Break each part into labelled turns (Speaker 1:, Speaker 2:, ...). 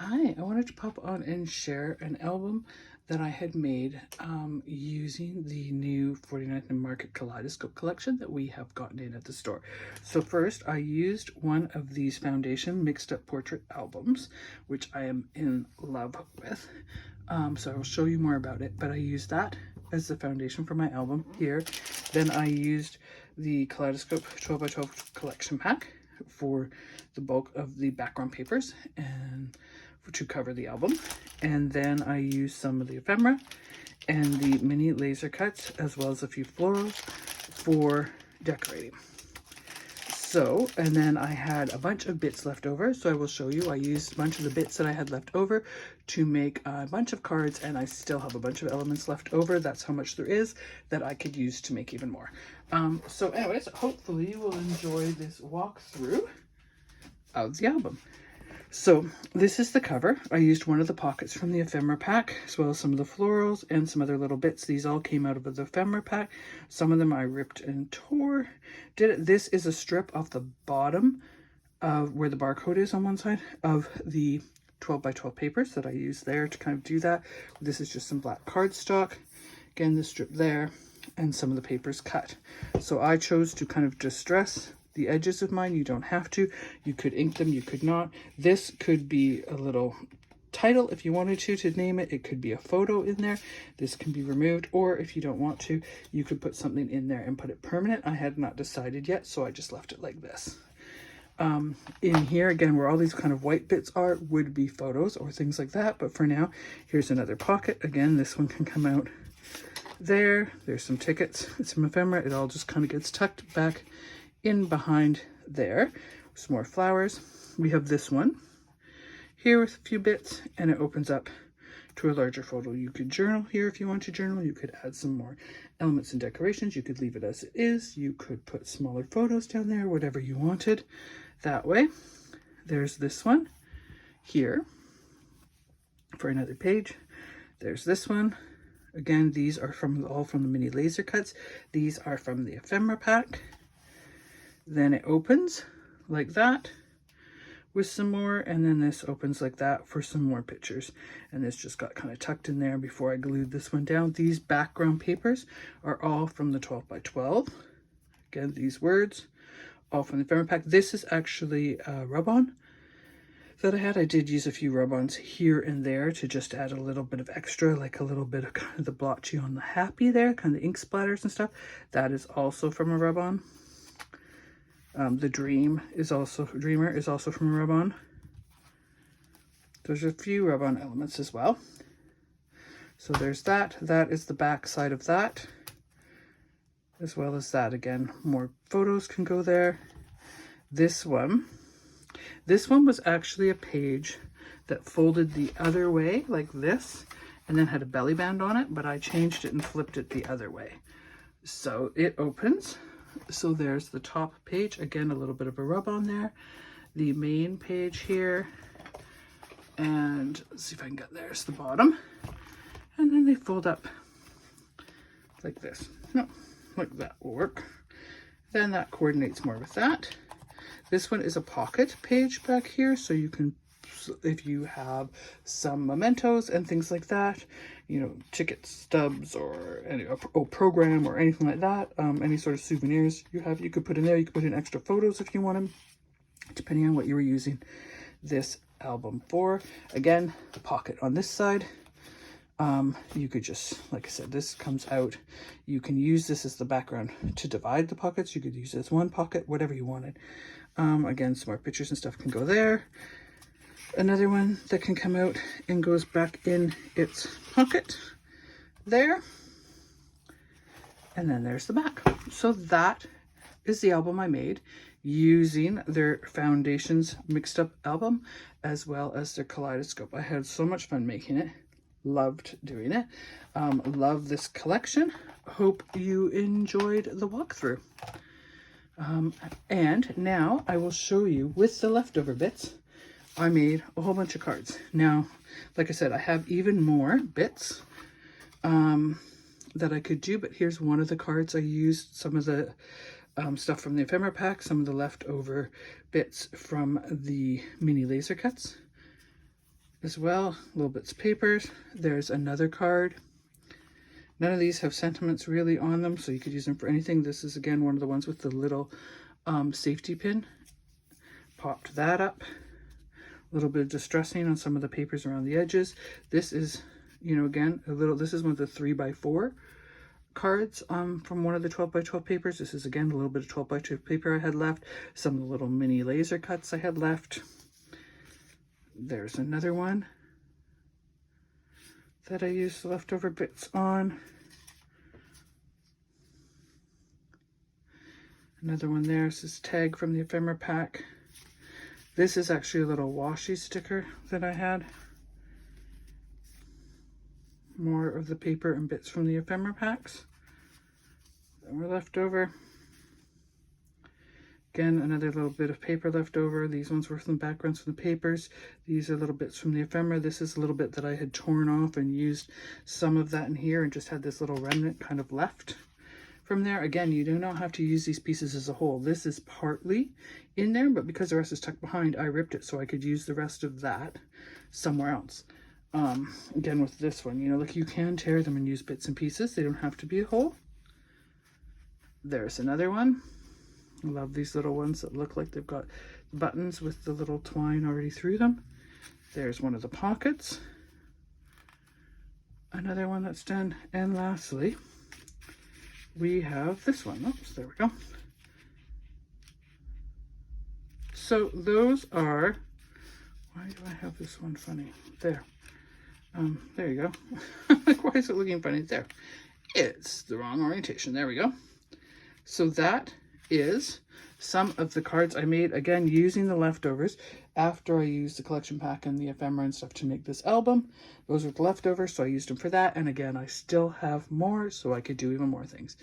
Speaker 1: Hi, I wanted to pop on and share an album that I had made using the new 49th and Market Kaleidoscope collection that we have gotten in at the store. So first, I used one of these foundation mixed up portrait albums, which I am in love with. So I will show you more about it, but I used that as the foundation for my album here. Then I used the Kaleidoscope 12 by 12 collection pack for the bulk of the background papers and to cover the album. And then I used some of the ephemera and the mini laser cuts, as well as a few florals for decorating. So, and then I had a bunch of bits left over, so I will show you. I used a bunch of the bits that I had left over to make a bunch of cards, and I still have a bunch of elements left over. That's how much there is that I could use to make even more. So anyways, hopefully you will enjoy this walkthrough of the album. So this is the cover. I used one of the pockets from the ephemera pack, as well as some of the florals and some other little bits. These all came out of the ephemera pack. Some of them I ripped and tore. This is a strip off the bottom of where the barcode is on one side of the 12 by 12 papers that I used there to kind of do that. This is just some black cardstock. Again, the strip there and some of the papers cut. So I chose to kind of distress the edges of mine. You don't have to. You could ink them, you could not. This could be a little title if you wanted to name it. It could be a photo in there. This can be removed, or if you don't want to, you could put something in there and put it permanent. I had not decided yet, so I just left it like this. In here, again, where all these kind of white bits are, would be photos or things like that. But for now, here's another pocket. Again, this one can come out there. There's some tickets. It's some ephemera. It all just kind of gets tucked back in behind there. Some more flowers. We have this one here with a few bits, and it opens up to a larger photo. You could journal here if you want to journal. You could add some more elements and decorations. You could leave it as it is. You could put smaller photos down there, whatever you wanted that way. There's this one here for another page. There's this one. Again, these are all from the mini laser cuts. These are from the ephemera pack. Then it opens like that with some more, and then this opens like that for some more pictures. And this just got kind of tucked in there before I glued this one down. These background papers are all from the 12 by 12. Again, these words, all from the ephemera pack. This is actually a rub-on that I had. I did use a few rub-ons here and there to just add a little bit of extra, like a little bit of kind of the blotchy on the happy there, kind of ink splatters and stuff. That is also from a rub-on. The Dreamer is also from a rub-on. There's a few rub-on elements as well. So there's that. That is the back side of that, as well as that. Again, more photos can go there. This one was actually a page that folded the other way like this, and then had a belly band on it, but I changed it and flipped it the other way. So it opens. So there's the top page. Again, a little bit of a rub on there. The main page here. And let's see if I can get there's the bottom. And then they fold up like this. No, like that will work. Then that coordinates more with that. This one is a pocket page back here, so you can, if you have some mementos and things like that, you know, ticket stubs or any program or anything like that, any sort of souvenirs you have, you could put in there. You could put in extra photos if you want them, depending on what you were using this album for. Again, the pocket on this side. You could just, like I said, this comes out. You can use this as the background to divide the pockets. You could use it as one pocket, whatever you wanted. Again, some more pictures and stuff can go there. Another one that can come out and goes back in its pocket there. And then there's the back. So that is the album I made using their Foundations Mixed Up album, as well as their Kaleidoscope. I had so much fun making it. Loved doing it. Love this collection. Hope you enjoyed the walkthrough. And now I will show you with the leftover bits. I made a whole bunch of cards. Now, like I said, I have even more bits that I could do, but here's one of the cards. I used some of the stuff from the ephemera pack, some of the leftover bits from the mini laser cuts. as well. Little bits of papers. There's another card. None of these have sentiments really on them, so you could use them for anything. This is, again, one of the ones with the little safety pin. Popped that up. A little bit of distressing on some of the papers around the edges. This is, you know, again, this is one of the 3x4 cards from one of the 12x12 papers. This is, again, a little bit of 12x12 paper I had left. Some of the little mini laser cuts I had left. There's another one that I used the leftover bits on. Another one there. This is tag from the ephemera pack. This is actually a little washi sticker that I had. More of the paper and bits from the ephemera packs that were left over. Again, another little bit of paper left over. These ones were from the backgrounds from the papers. These are little bits from the ephemera. This is a little bit that I had torn off and used some of that in here and just had this little remnant kind of left from there. Again, you do not have to use these pieces as a whole. This is partly in there, but because the rest is tucked behind, I ripped it so I could use the rest of that somewhere else. Again, with this one, you know, like, you can tear them and use bits and pieces. They don't have to be a whole. There's another one. I love these little ones that look like they've got buttons with the little twine already through them. There's one of the pockets. Another one that's done. And lastly, we have this one. Oops, there we go. So those are, why do I have this one funny? There. There you go. Like, why is it looking funny? There. It's the wrong orientation. There we go. So that is some of the cards I made, again, using the leftovers after I used the collection pack and the ephemera and stuff to make this album. Those were the leftovers, so I used them for that. And again, I still have more, so I could do even more things.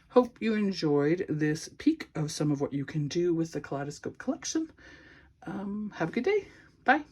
Speaker 1: Hope you enjoyed this peek of some of what you can do with the Kaleidoscope collection. Have a good day. Bye.